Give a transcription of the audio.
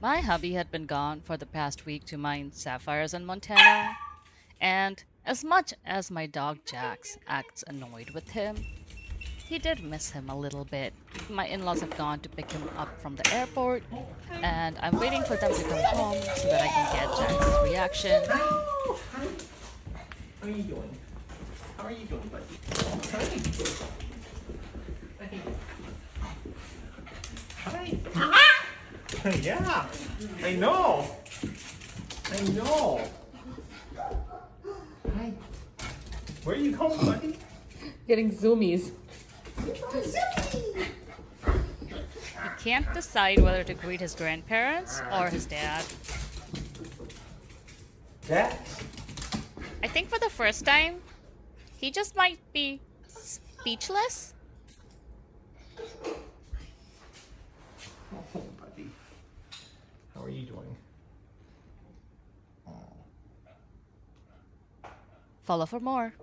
My hubby had been gone for the past week to mine sapphires in Montana, and as much as my dog Jax acts annoyed with him, he did miss him a little bit. My in laws have gone to pick him up from the airport, and I'm waiting for them to come home so that I can get Jax's reaction. Hi. Hi. How are you doing? How are you doing, buddy? Hi. Hi. Yeah. I know. I know. Hi. Where are you going, buddy? Getting zoomies. He can't decide whether to greet his grandparents or his dad. Jax. I think for the first time, he just might be speechless. Oh, buddy. How are you doing? Follow for more.